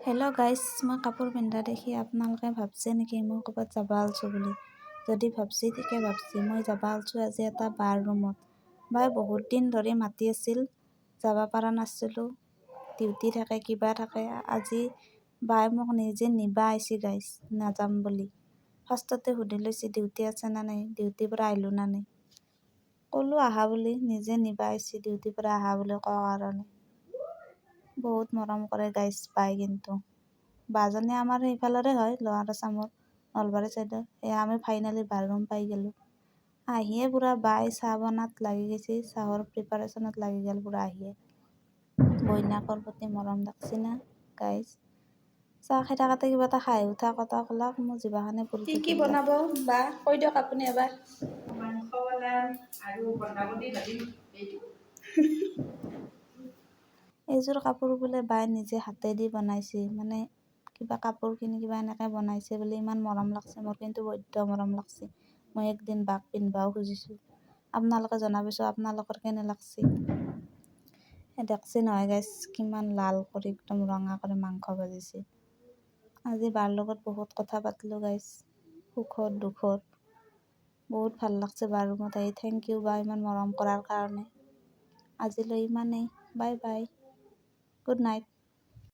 Hello' guys, মই কাপোৰ পিন্ধা দেখি আপোনালোকে ভাবছে নেকি মই ক'ৰবাত যাব আলছোঁ বুলি? যদি ভাবছি ঠিকে ভাবছি। মই যাব আলছোঁ আজি এটা বাৰ ৰুমত। বাই বহুত দিন ধৰি মাতি আছিল, যাব পৰা নাছিলোঁ। ডিউটি থাকে, কিবা থাকে। আজি বাই মোক নিজে নিবা আহিছে গাইজ, নাযাম বুলি। ফাৰ্ষ্টতে সুধি লৈছে ডিউটি আছে না নাই, ডিউটিৰ পৰা আহিলোঁ না নাই। ক'লোঁ আহা বুলি, নিজে নিবা আহিছে ডিউটিৰ পৰা আহা বুলি কোৱাৰ কাৰণে। বহুত মৰম কৰে গাইজ বাই। কিন্তু বাজনী আমাৰ সেইফালৰে হয়, লোৱাৰ আছামৰ নলবাৰী চাইডৰ। এয়া আমি ফাইনেলি বাৰ ৰুম পাই গ'লোঁ। আহিয়ে পূৰা বাই চাহ বনাত লাগি গৈছে, চাহৰ প্ৰিপাৰেশ্যনত লাগি গ'ল পূৰা আহিয়ে। বইনাকৰ প্ৰতি মৰম দেখছি না গাইজ। চাহ খাই থাকোঁতে কিবা এটা খাই উঠা কথা ক'লাক, মোৰ জিভাখনে পুৰি থাকিল। কি বনাব বা কৈ দিয়ক আপুনি এবাৰ। মাংস বনাম আৰু বন্ধাকবি ভাজিম। এইযোৰ কাপোৰ বোলে বাই নিজে হাতেদি বনাইছে, মানে কিবা কাপোৰ কিনি কিবা এনেকৈ বনাইছে বুলি ইমান মৰম লাগছে মোৰ, কিন্তু বৈদ্য মৰম লাগছে। মই একদিন বাক পিন্ধিবাও খুজিছোঁ। আপোনালোকে জনাবচোন আপোনালোকৰ কেনে লাগছে। দেখছি নহয় গাইজ, কিমান লাল কৰি একদম ৰঙা কৰি মাংস ভাজিছে। আজি বাৰ লগত বহুত কথা পাতিলোঁ গাইজ, সুখত দুখত। বহুত ভাল লাগছে বাৰ ৰুমত আহি। থেংক ইউ বা ইমান মৰম কৰাৰ কাৰণে। আজিলৈ ইমানেই। Bye bye, good night.